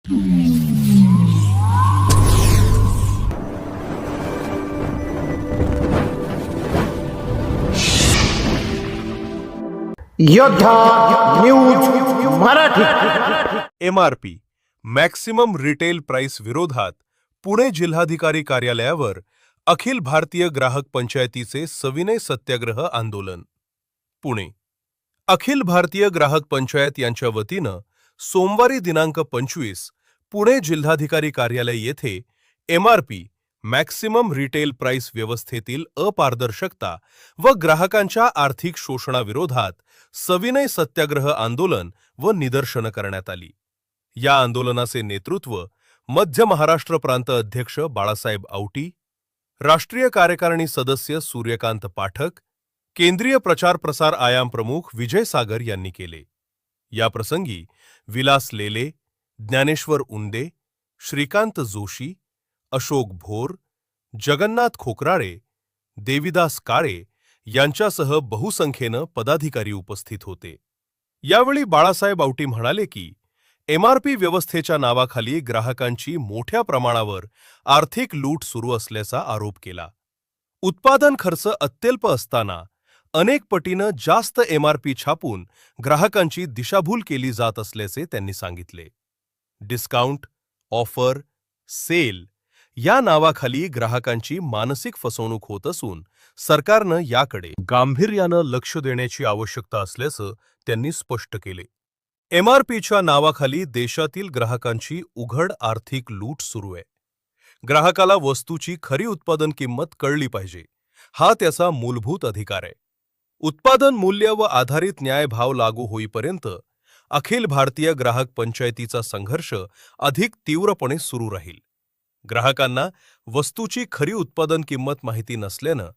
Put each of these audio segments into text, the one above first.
योद्धा news Marathi. MRP maximum retail price विरोधात पुणे जिल्हाधिकारी कार्यालयावर अखिल भारतीय ग्राहक पंचायतीचे सविनय सत्याग्रह आंदोलन। पुणे अखिल भारतीय ग्राहक पंचायत यांच्या वतीनं सोमवारी दिनांक 25 पुणे जिल्हाधिकारी कार्यालय येथे MRP मॅक्सिमम रिटेल प्राइस व्यवस्थेतील अपारदर्शकता व ग्राहकांच्या आर्थिक शोषणाविरोधात सविनय सत्याग्रह आंदोलन व निदर्शनं करण्यात आली। या आंदोलनाचे नेतृत्व मध्य महाराष्ट्र प्रांत अध्यक्ष बाळासाहेब औटी, राष्ट्रीय कार्यकारिणी सदस्य सूर्यकांत पाठक, केंद्रीय प्रचार प्रसार आयाम प्रमुख विजय सागर यांनी केले। या प्रसंगी विलास लेले, ज्ञानेश्वर उंदे, श्रीकांत जोशी, अशोक भोर, जगन्नाथ खोकराळे, देविदास काळे यांच्यासह बहुसंख्येनं पदाधिकारी उपस्थित होते। यावेळी बाळासाहेब औटी म्हणाले की MRP व्यवस्थेच्या नावाखाली ग्राहकांची मोठ्या प्रमाणावर आर्थिक लूट सुरू असल्याचा आरोप केला। उत्पादन खर्च अत्यल्प असताना अनेक पटीनं जास्त MRP छापून ग्राहकांची दिशाभूल केली जात असल्याचे त्यांनी सांगितले। डिस्काउंट, ऑफर, सेल या नावाखाली ग्राहकांची मानसिक फसवणूक होत असून सरकारनं याकडे गांभीर्यानं लक्ष देण्याची आवश्यकता असल्याचं त्यांनी स्पष्ट केले। MRPच्या नावाखाली देशातील ग्राहकांची उघड आर्थिक लूट सुरू आहे। ग्राहकाला वस्तूची खरी उत्पादन किंमत कळली पाहिजे, हा त्याचा मूलभूत अधिकार आहे। उत्पादन मूल्य व आधारित न्याय भाव लागू होईपर्यंत अखिल भारतीय ग्राहक पंचायतीचा संघर्ष अधिक तीव्रपणे सुरू राहील। ग्राहकांना वस्तूची खरी उत्पादन किंमत माहिती नसल्यानं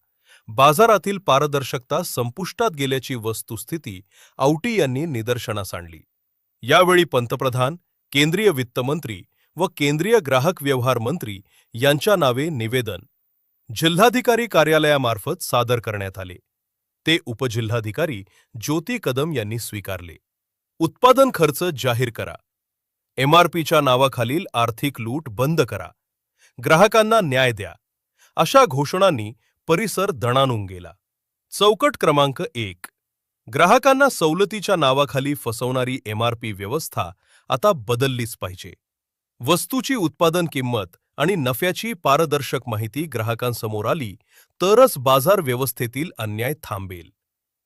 बाजारातील पारदर्शकता संपुष्टात गेल्याची वस्तुस्थिती औटी यांनी निदर्शनास आणली। यावेळी पंतप्रधान, केंद्रीय वित्तमंत्री व केंद्रीय ग्राहक व्यवहार मंत्री यांच्या नावे निवेदन जिल्हाधिकारी कार्यालयामार्फत सादर करण्यात आले। ते उपजिल्हाधिकारी ज्योती कदम यांनी स्वीकारले। उत्पादन खर्च जाहीर करा, MRPच्या नावाखालील आर्थिक लूट बंद करा, ग्राहकांना न्याय द्या, अशा घोषणांनी परिसर दणाणून गेला। चौकट क्रमांक 1, ग्राहकांना सवलतीच्या नावाखाली फसवणारी MRP व्यवस्था आता बदललीच पाहिजे। वस्तूची उत्पादन किंमत आणि नफ्याची पारदर्शक माहिती ग्राहकांसमोर आली तरच बाजार व्यवस्थेतील अन्याय थांबेल।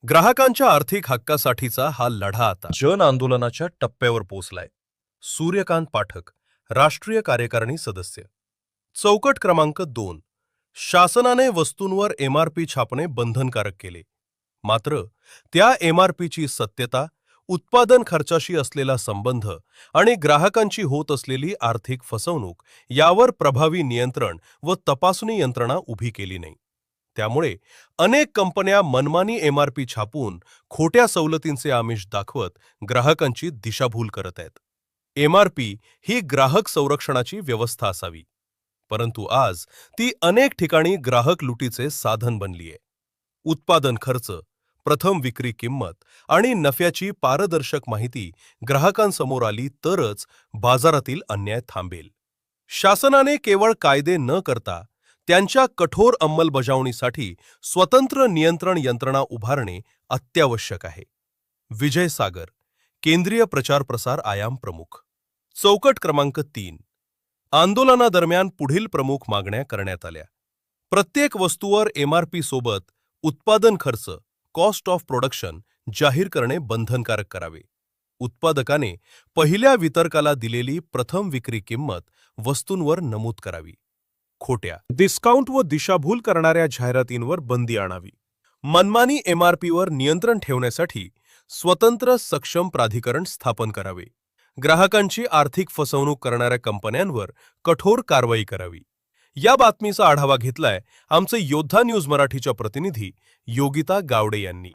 ग्राहकांच्या आर्थिक हक्कासाठीचा हा लढा आता जन आंदोलनाच्या टप्प्यावर पोहोचलाय। सूर्यकांत पाठक, राष्ट्रीय कार्यकारिणी सदस्य। चौकट क्रमांक 2, शासनाने वस्तूंवर MRP छापणे बंधनकारक केले, मात्र त्या MRPची सत्यता, उत्पादन खर्चाशी असलेला संबंध आणि ग्राहकांची होत असलेली आर्थिक फसवणूक यावर प्रभावी नियंत्रण व तपासणी यंत्रणा उभी केली नाही। त्यामुळे अनेक कंपन्या मनमानी MRP छापून खोट्या सवलतींचे आमिष दाखवत ग्राहकांची दिशाभूल करत आहेत। MRP ही ग्राहक संरक्षणाची व्यवस्था असावी, परंतु आज ती अनेक ठिकाणी ग्राहक लुटीचे साधन बनली आहे। उत्पादन खर्च, प्रथम विक्री किंमत आणि नफ्याची पारदर्शक माहिती ग्राहकांसमोर आली तरच बाजारातील अन्याय थांबेल। शासनाने केवळ कायदे न करता त्यांच्या कठोर अंमलबजावणीसाठी स्वतंत्र नियंत्रण यंत्रणा उभारणे अत्यावश्यक आहे। विजय सागर, केंद्रीय प्रचार प्रसार आयाम प्रमुख। चौकट क्रमांक 3, आंदोलनादरम्यान पुढील प्रमुख मागण्या करण्यात आल्या। प्रत्येक वस्तूवर MRP सोबत उत्पादन खर्च, कॉस्ट ऑफ प्रोडक्शन जाहीर करणे बंधनकारक करावे। उत्पादकाने पहिल्या वितरकाला दिलेली प्रथम विक्री किंमत वस्तूंवर नमूद करावी। खोट्या, डिस्काउंट व दिशाभूल करणाऱ्या जाहिरातींवर बंदी आणावी। मनमानी MRPवर नियंत्रण ठेवण्यासाठी स्वतंत्र सक्षम प्राधिकरण स्थापन करावे। ग्राहकांची आर्थिक फसवणूक करणाऱ्या कंपन्यांवर कठोर कारवाई करावी। या बातमीचा आढावा घेतलाय आमचे योद्धा न्यूज मराठीच्या प्रतिनिधी योगिता गावडे यांनी।